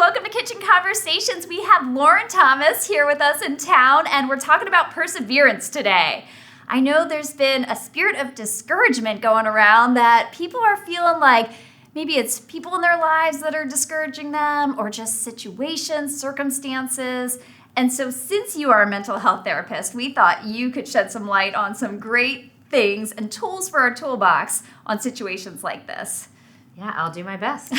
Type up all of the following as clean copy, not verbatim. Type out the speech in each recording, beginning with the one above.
Welcome to Kitchen Conversations. We have Lauran Thomas here with us in town, and we're talking about perseverance today. I know there's been a spirit of discouragement going around that people are feeling like maybe it's people in their lives that are discouraging them or just situations, circumstances. And so since you are a mental health therapist, we thought you could shed some light on some great things and tools for our toolbox on situations like this. Yeah, I'll do my best.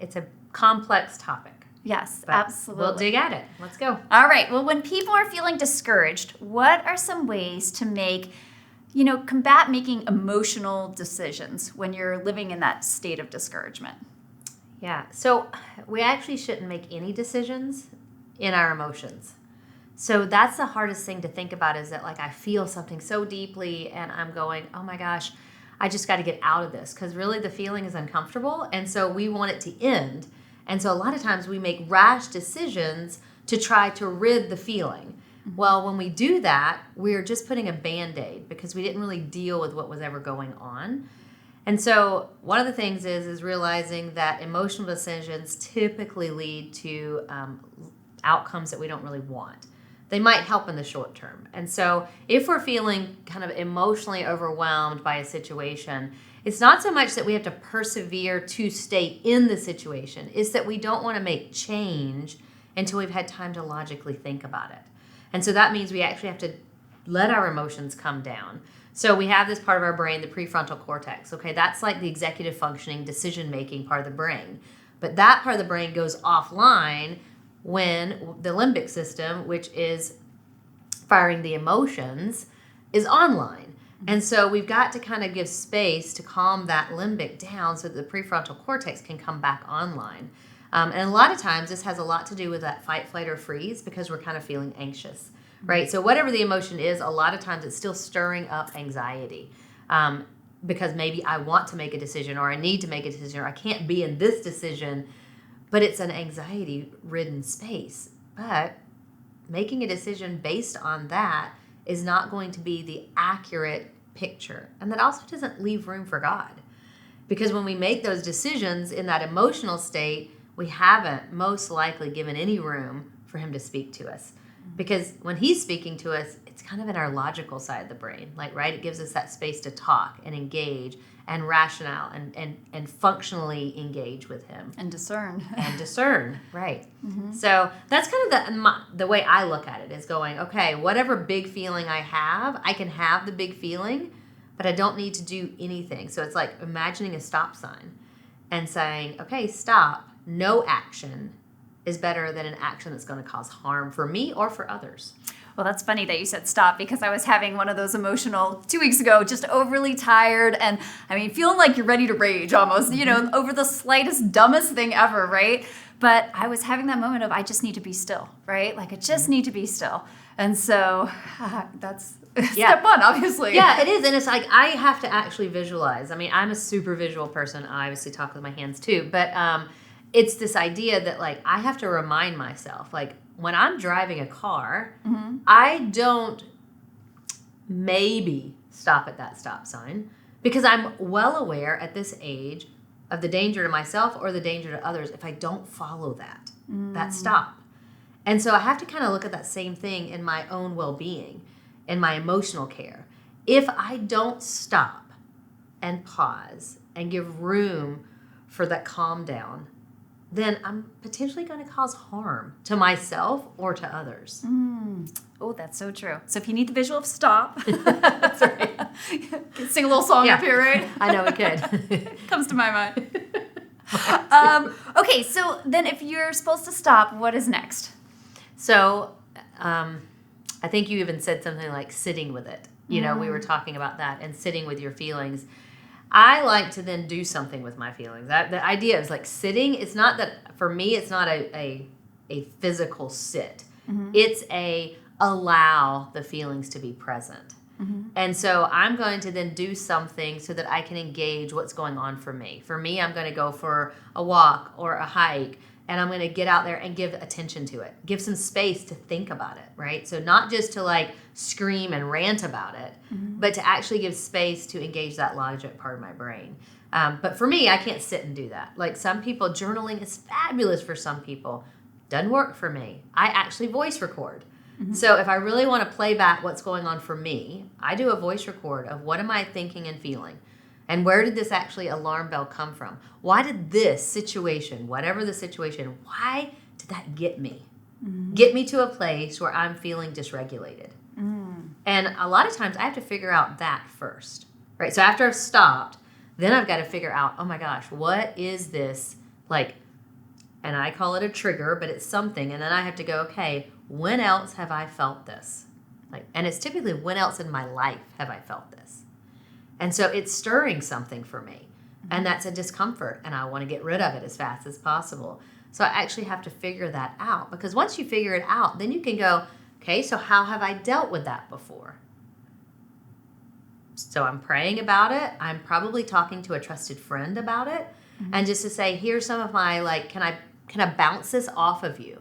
It's a complex topic. Yes, But absolutely. We'll dig at it. Let's go. All right. Well, when people are feeling discouraged, what are some ways to combat making emotional decisions when you're living in that state of discouragement? Yeah. So we actually shouldn't make any decisions in our emotions. So that's the hardest thing to think about, is that like I feel something so deeply and I'm going, oh my gosh, I just got to get out of this, because really the feeling is uncomfortable. And so we want it to end. And so a lot of times we make rash decisions to try to rid the feeling. Mm-hmm. Well, when we do that, we're just putting a Band-Aid because we didn't really deal with what was ever going on. And so one of the things is realizing that emotional decisions typically lead to outcomes that we don't really want. They might help in the short term. And so if we're feeling kind of emotionally overwhelmed by a situation, it's not so much that we have to persevere to stay in the situation. It's that we don't want to make change until we've had time to logically think about it. And so that means we actually have to let our emotions come down. So we have this part of our brain, the prefrontal cortex. Okay, that's like the executive functioning, decision-making part of the brain. But that part of the brain goes offline when the limbic system, which is firing the emotions, is online. And so we've got to kind of give space to calm that limbic down so that the prefrontal cortex can come back online. And a lot of times this has a lot to do with that fight, flight, or freeze, because we're kind of feeling anxious, right? So whatever the emotion is, a lot of times it's still stirring up anxiety, because maybe I want to make a decision, or I need to make a decision, or I can't be in this decision, but it's an anxiety-ridden space. But making a decision based on that is not going to be the accurate picture. And that also doesn't leave room for God. Because when we make those decisions in that emotional state, we haven't most likely given any room for him to speak to us. Because when he's speaking to us, it's kind of in our logical side of the brain. Like, right, it gives us that space to talk and engage and rationale and functionally engage with him. And discern. Right. Mm-hmm. So that's kind of the way I look at it, is going, okay, whatever big feeling I have, I can have the big feeling, but I don't need to do anything. So it's like imagining a stop sign and saying, okay, stop, no action is better than an action that's going to cause harm for me or for others. Well, that's funny that you said stop, because I was having one of those emotional 2 weeks ago, just overly tired and feeling like you're ready to rage almost, over the slightest, dumbest thing ever, right? But I was having that moment of, I just need to be still, right? Like I just need to be still. And so that's step one, obviously. Yeah, it is. And it's like, I have to actually visualize. I'm a super visual person. I obviously talk with my hands too, but it's this idea that like, I have to remind myself, like, when I'm driving a car, mm-hmm. I don't maybe stop at that stop sign, because I'm well aware at this age of the danger to myself or the danger to others if I don't follow that stop. And so I have to kind of look at that same thing in my own well-being, in my emotional care. If I don't stop and pause and give room for that calm down, then I'm potentially going to cause harm to myself or to others. Oh, that's so true. So if you need the visual of stop, that's right. Sing a little song up here, right? I know we could. Comes to my mind. Okay, so then if you're supposed to stop, what is next? So I think you even said something like sitting with it. We were talking about that, and sitting with your feelings. I like to then do something with my feelings. The idea is like sitting. It's not that, for me, it's not a physical sit. Mm-hmm. It's allow the feelings to be present. Mm-hmm. And so I'm going to then do something so that I can engage what's going on for me. For me, I'm going to go for a walk or a hike and I'm going to get out there and give attention to it. Give some space to think about it, right? So not just to like scream and rant about it, but to actually give space to engage that logic part of my brain. But for me, I can't sit and do that. Like some people, journaling is fabulous for some people. Doesn't work for me. I actually voice record. So if I really want to play back what's going on for me, I do a voice record of what am I thinking and feeling. And where did this actually alarm bell come from? Why did this situation, whatever the situation, why did that get me? Get me to a place where I'm feeling dysregulated. And a lot of times I have to figure out that first, right? So after I've stopped, then I've got to figure out, oh my gosh, what is this? Like, and I call it a trigger, but it's something. And then I have to go, okay, when else have I felt this? Like, and it's typically when else in my life have I felt this? And so it's stirring something for me. And that's a discomfort. And I want to get rid of it as fast as possible. So I actually have to figure that out. Because once you figure it out, then you can go, okay, so how have I dealt with that before? So I'm praying about it. I'm probably talking to a trusted friend about it. And just to say, here's some of my, like, can I bounce this off of you?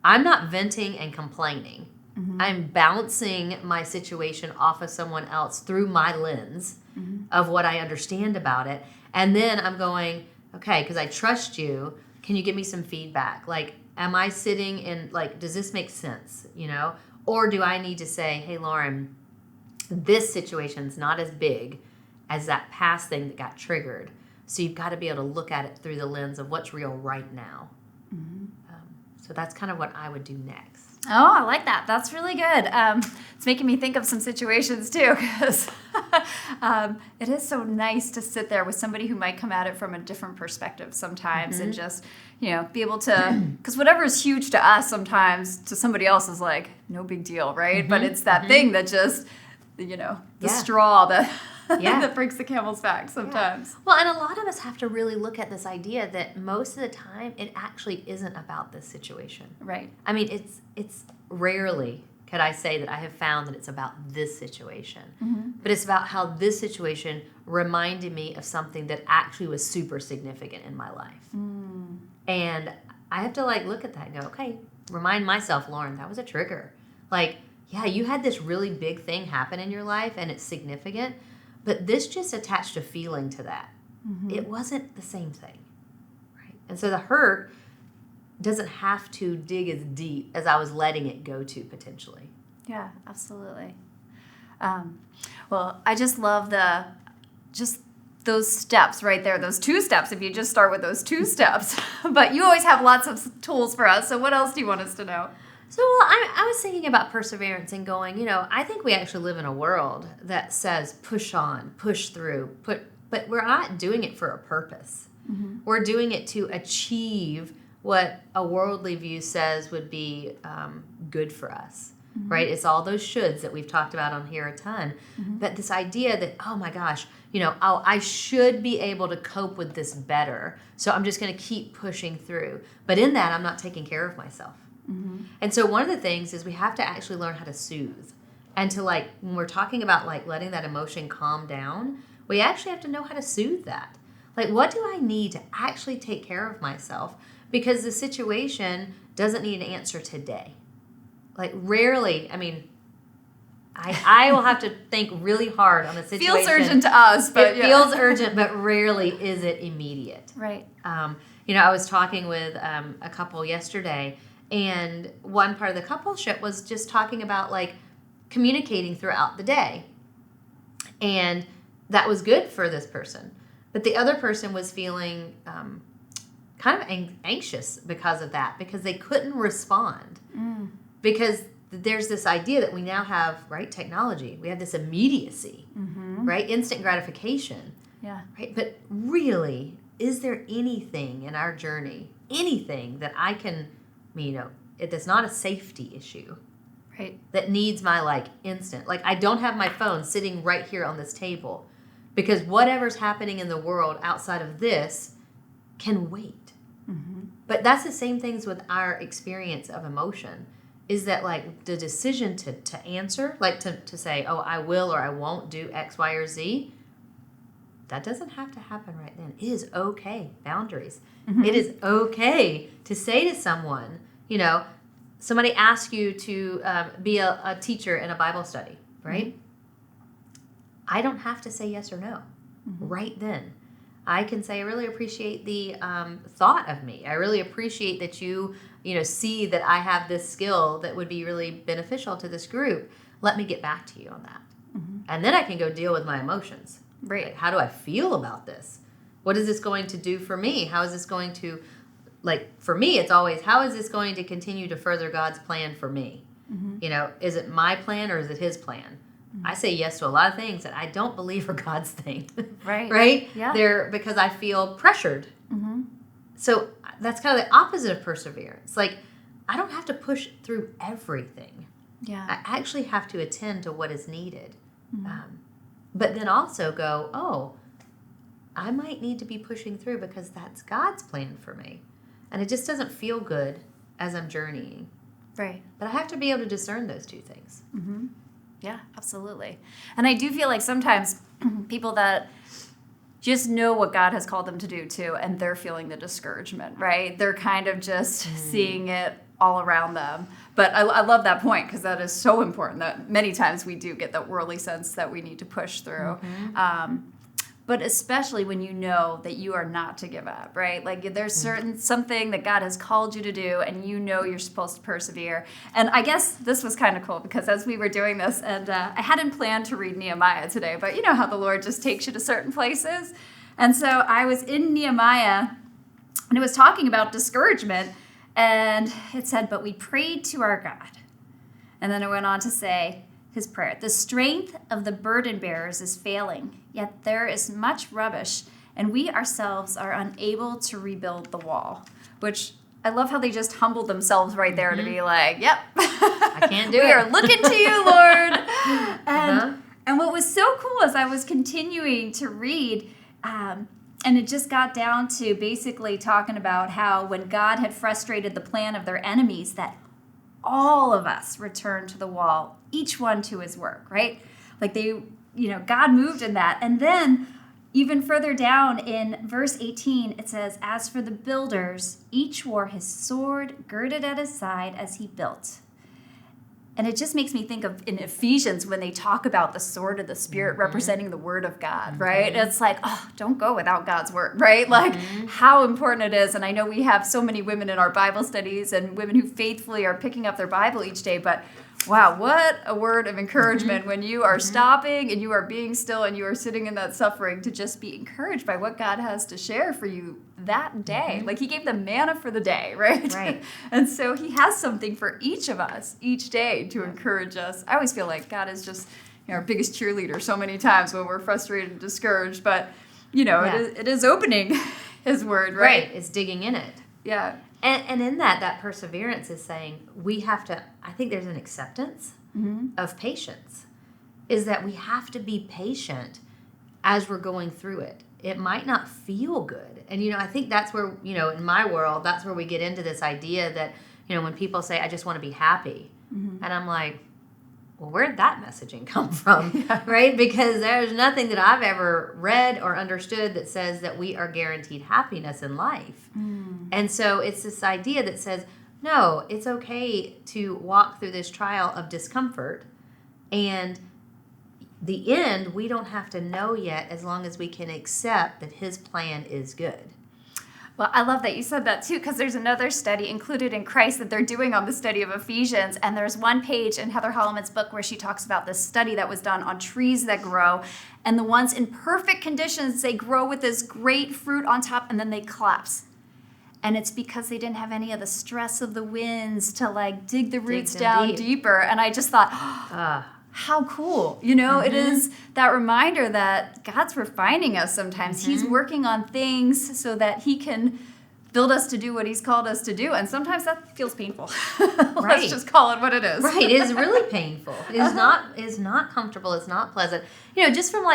I'm not venting and complaining. I'm bouncing my situation off of someone else through my lens of what I understand about it. And then I'm going, okay, because I trust you, can you give me some feedback? Like, am I sitting in, like, does this make sense, you know? Or do I need to say, hey, Lauran, this situation's not as big as that past thing that got triggered. So you've got to be able to look at it through the lens of what's real right now. So that's kind of what I would do next. Oh, I like that. That's really good. It's making me think of some situations too, because it is so nice to sit there with somebody who might come at it from a different perspective sometimes and just, you know, be able to, because whatever is huge to us sometimes to somebody else is like no big deal, right? But it's that thing that just, you know, the straw that that breaks the camel's back sometimes. Well, and a lot of us have to really look at this idea that most of the time it actually isn't about this situation. Right. I mean, it's rarely could I say that I have found that it's about this situation. But it's about how this situation reminded me of something that actually was super significant in my life. And I have to like look at that and go, okay, remind myself, Lauran, that was a trigger. Like, yeah, you had this really big thing happen in your life and it's significant. But this just attached a feeling to that. It wasn't the same thing, right? And so the hurt doesn't have to dig as deep as I was letting it go to potentially. Yeah, absolutely. Well, I just love those steps right there, those 2 steps, if you just start with those 2 steps. But you always have lots of tools for us, so what else do you want us to know? So I was thinking about perseverance and going, you know, I think we actually live in a world that says push on, push through, but we're not doing it for a purpose. We're doing it to achieve what a worldly view says would be good for us, right? It's all those shoulds that we've talked about on here a ton. But this idea that, oh my gosh, you know, I should be able to cope with this better, so I'm just going to keep pushing through. But in that, I'm not taking care of myself. And so one of the things is we have to actually learn how to soothe. And to like, when we're talking about like letting that emotion calm down, we actually have to know how to soothe that. Like, what do I need to actually take care of myself? Because the situation doesn't need an answer today. Like rarely, I mean, I will have to think really hard on the situation. Feels urgent to us, but it feels urgent, but rarely is it immediate. Right. You know, I was talking with a couple yesterday, and one part of the coupleship was just talking about like communicating throughout the day. And that was good for this person. But the other person was feeling kind of anxious because of that, because they couldn't respond. Because there's this idea that we now have, right, technology. We have this immediacy, right, instant gratification. Yeah. Right. But really, is there anything in our journey, anything that I can, you know, that's not a safety issue, right, that needs my like instant? Like, I don't have my phone sitting right here on this table, because whatever's happening in the world outside of this can wait. But that's the same things with our experience of emotion, is that like the decision to answer, like to say, oh, I will or I won't do X, Y, or Z, that doesn't have to happen right then. It is okay. Boundaries. Mm-hmm. It is okay to say to someone, somebody asks you to be a teacher in a Bible study, right? Mm-hmm. I don't have to say yes or no right then. I can say, I really appreciate the thought of me. I really appreciate that you see that I have this skill that would be really beneficial to this group. Let me get back to you on that. Mm-hmm. And then I can go deal with my emotions. Right. Like, how do I feel about this? What is this going to do for me? How is this going to, for me, it's always, how is this going to continue to further God's plan for me? Mm-hmm. Is it my plan or is it his plan? I say yes to a lot of things that I don't believe are God's thing. Right. Right? Yeah. They're because I feel pressured. Mm-hmm. So that's kind of the opposite of perseverance. Like, I don't have to push through everything. Yeah. I actually have to attend to what is needed. Mm-hmm. But then also go, I might need to be pushing through because that's God's plan for me. And it just doesn't feel good as I'm journeying. Right. But I have to be able to discern those two things. Mm-hmm. Yeah, absolutely. And I do feel like sometimes people that just know what God has called them to do too, and they're feeling the discouragement, right? They're kind of just seeing it all around them. But I love that point because that is so important that many times we do get that worldly sense that we need to push through. Mm-hmm. But especially when you know that you are not to give up, right? Like there's something that God has called you to do and you're supposed to persevere. And I guess this was kind of cool because as we were doing this, and I hadn't planned to read Nehemiah today, but you know how the Lord just takes you to certain places. And so I was in Nehemiah and it was talking about discouragement and it said, but we prayed to our God. And then it went on to say, his prayer, the strength of the burden bearers is failing, yet there is much rubbish, and we ourselves are unable to rebuild the wall. Which I love how they just humbled themselves right there to be like, yep, I can't do it. We are looking to you, Lord. And what was so cool is I was continuing to read, and it just got down to basically talking about how when God had frustrated the plan of their enemies, that all of us returned to the wall, each one to his work, right? Like God moved in that. And then even further down in verse 18, it says, as for the builders, each wore his sword girded at his side as he built. And it just makes me think of in Ephesians when they talk about the sword of the Spirit representing the Word of God, right? It's like, don't go without God's Word, right? Like how important it is. And I know we have so many women in our Bible studies and women who faithfully are picking up their Bible each day, but wow, what a word of encouragement when you are stopping and you are being still and you are sitting in that suffering to just be encouraged by what God has to share for you that day. Like he gave the manna for the day, right? Right. And so he has something for each of us each day to encourage us. I always feel like God is just our biggest cheerleader so many times when we're frustrated and discouraged, but it is opening his word, right? It's digging in it. Yeah. And in that perseverance is saying we have to, I think there's an acceptance of patience, is that we have to be patient as we're going through it. It might not feel good. And, I think that's where, in my world, that's where we get into this idea that, when people say, I just want to be happy. And I'm like, well, where'd that messaging come from, right? Because there's nothing that I've ever read or understood that says that we are guaranteed happiness in life. And so it's this idea that says, no, it's okay to walk through this trial of discomfort, and the end we don't have to know yet as long as we can accept that his plan is good. Well, I love that you said that too, because there's another study included in Christ that they're doing on the study of Ephesians. And there's one page in Heather Holleman's book where she talks about this study that was done on trees that grow. And the ones in perfect conditions, they grow with this great fruit on top and then they collapse. And it's because they didn't have any of the stress of the winds to dig the roots down deeper. And I just thought, how cool. It is that reminder that God's refining us sometimes. He's working on things so that he can build us to do what he's called us to do. And sometimes that feels painful. Let's just call it what it is. Right. It is really painful. It is not comfortable. It's not pleasant. Just from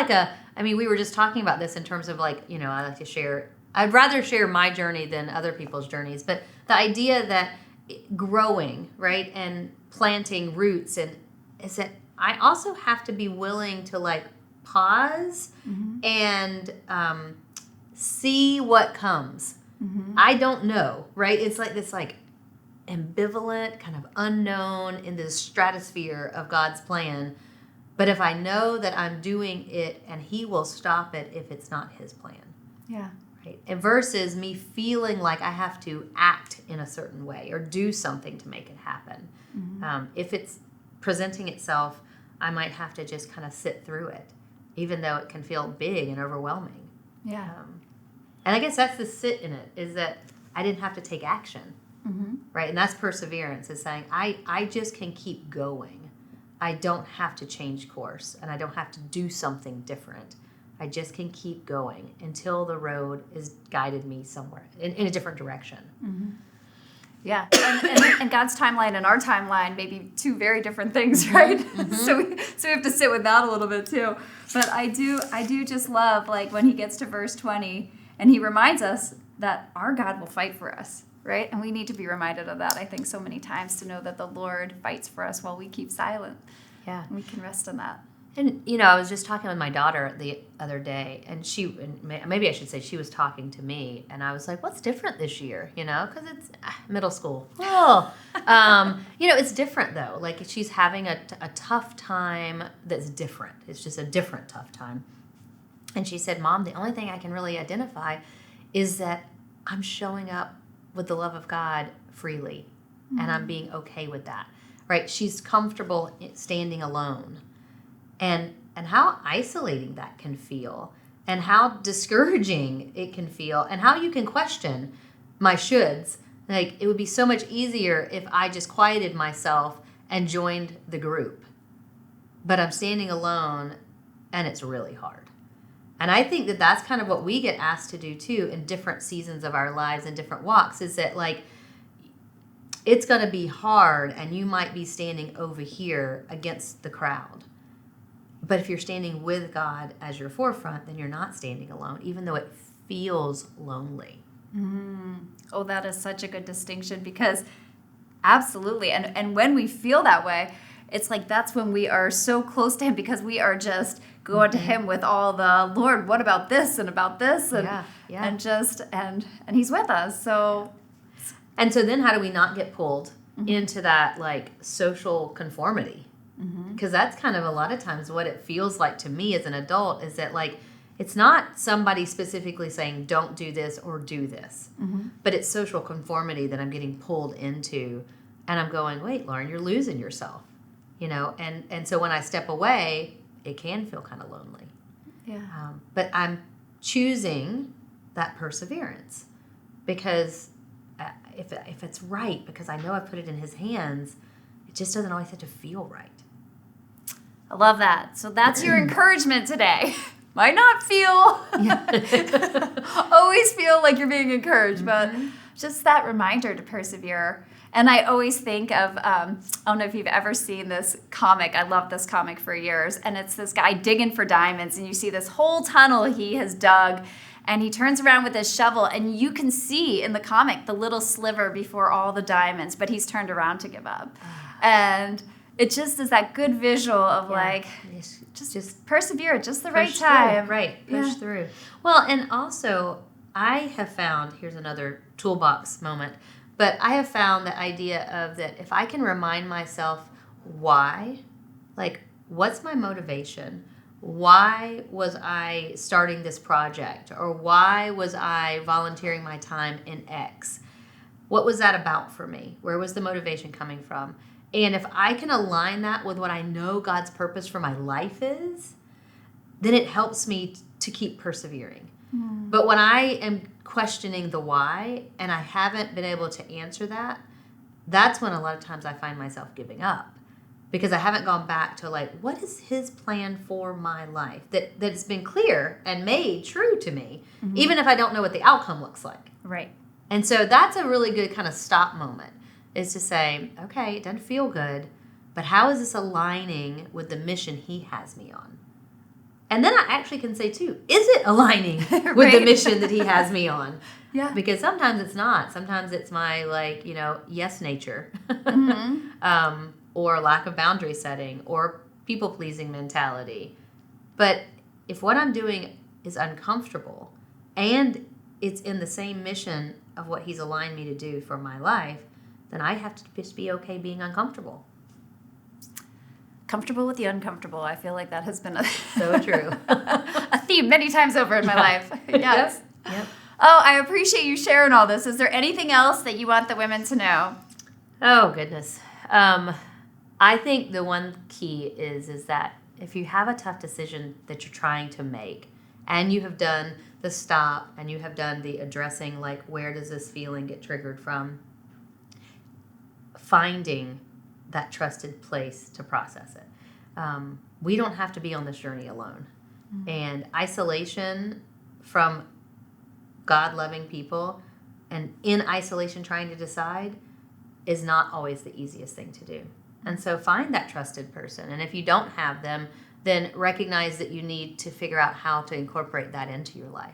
we were just talking about this in terms of I like to share, I'd rather share my journey than other people's journeys. But the idea that growing, right, and planting roots is that I also have to be willing to pause and see what comes. I don't know, right? It's like this like ambivalent, kind of unknown in the stratosphere of God's plan. But if I know that I'm doing it and he will stop it if it's not his plan. Yeah. Right. And versus me feeling like I have to act in a certain way or do something to make it happen. If it's presenting itself, I might have to just kind of sit through it, even though it can feel big and overwhelming. Yeah. And I guess that's the sit in it, is that I didn't have to take action. Right. And that's perseverance, is saying I just can keep going. I don't have to change course and I don't have to do something different. I just can keep going until the road is guided me somewhere in a different direction. Yeah, and God's timeline and our timeline may be two very different things, right? So we have to sit with that a little bit too. But I do just love like when he gets to verse 20 and he reminds us that our God will fight for us, right? And we need to be reminded of that, I think, so many times, to know that the Lord fights for us while we keep silent. Yeah, and we can rest in that. And, I was just talking with my daughter the other day, and maybe I should say she was talking to me, and I was like, what's different this year, because it's middle school. It's different, though. Like, she's having a tough time that's different. It's just a different tough time. And she said, Mom, the only thing I can really identify is that I'm showing up with the love of God freely, and I'm being okay with that, right? She's comfortable standing alone. And how isolating that can feel, and how discouraging it can feel, and how you can question my shoulds. Like, it would be so much easier if I just quieted myself and joined the group. But I'm standing alone, and it's really hard. And I think that that's kind of what we get asked to do, too, in different seasons of our lives and different walks, is that, like, it's going to be hard, and you might be standing over here against the crowd. But if you're standing with God as your forefront, then you're not standing alone, even though it feels lonely. Oh, that is such a good distinction, because absolutely. And when we feel that way, it's like that's when we are so close to him, because we are just going to him with all the, Lord, what about this and about this? And, and he's with us. And so then how do we not get pulled into that like social conformity? Because that's kind of a lot of times what it feels like to me as an adult, is that like it's not somebody specifically saying don't do this or do this, but it's social conformity that I'm getting pulled into, and I'm going, wait, Lauran, you're losing yourself, and so when I step away, it can feel kind of lonely. But I'm choosing that perseverance, because if it's right, because I know I put it in his hands, it just doesn't always have to feel right. I love that. So that's your encouragement today. Might not feel, always feel like you're being encouraged, but just that reminder to persevere. And I always think of, I don't know if you've ever seen this comic. I love this comic for years. And it's this guy digging for diamonds. And you see this whole tunnel he has dug. And he turns around with his shovel. And you can see in the comic the little sliver before all the diamonds. But he's turned around to give up. And it just is that good visual of just persevere at just the right time. Push through. Well, and also I have found, here's another toolbox moment, but I have found the idea of that if I can remind myself why, like what's my motivation? Why was I starting this project? Or why was I volunteering my time in X? What was that about for me? Where was the motivation coming from? And if I can align that with what I know God's purpose for my life is, then it helps me to keep persevering. But when I am questioning the why and I haven't been able to answer that, that's when a lot of times I find myself giving up, because I haven't gone back to like, what is his plan for my life that's been clear and made true to me, even if I don't know what the outcome looks like. Right. And so that's a really good kind of stop moment, is to say, okay, it doesn't feel good, but how is this aligning with the mission he has me on? And then I actually can say, too, is it aligning with the mission that he has me on? Yeah. Because sometimes it's not. Sometimes it's my, yes nature. Or lack of boundary setting, or people-pleasing mentality. But if what I'm doing is uncomfortable and it's in the same mission of what he's aligned me to do for my life, then I have to just be okay being uncomfortable. Comfortable with the uncomfortable. I feel like that has been So true. a theme many times over in my life. Yes. Yep. Oh, I appreciate you sharing all this. Is there anything else that you want the women to know? Oh, goodness. I think the one key is that if you have a tough decision that you're trying to make and you have done the stop and you have done the addressing, like, where does this feeling get triggered from, finding that trusted place to process it. We don't have to be on this journey alone. Mm-hmm. And isolation from God-loving people and in isolation trying to decide is not always the easiest thing to do. And so find that trusted person. And if you don't have them, then recognize that you need to figure out how to incorporate that into your life.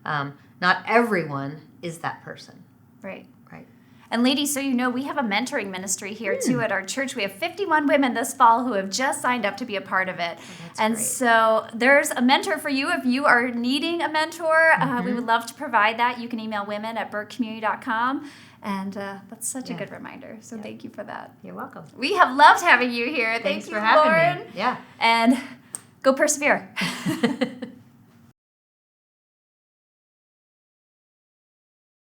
Not everyone is that person. Right. Right. And ladies, so you know, we have a mentoring ministry here too at our church. We have 51 women this fall who have just signed up to be a part of it. Oh, and great. So there's a mentor for you if you are needing a mentor. We would love to provide that. You can email women@burkecommunity.com. And that's such a good reminder. So thank you for that. You're welcome. We have loved having you here. Thanks Thank for you, having Lauran. me. Yeah. And go persevere.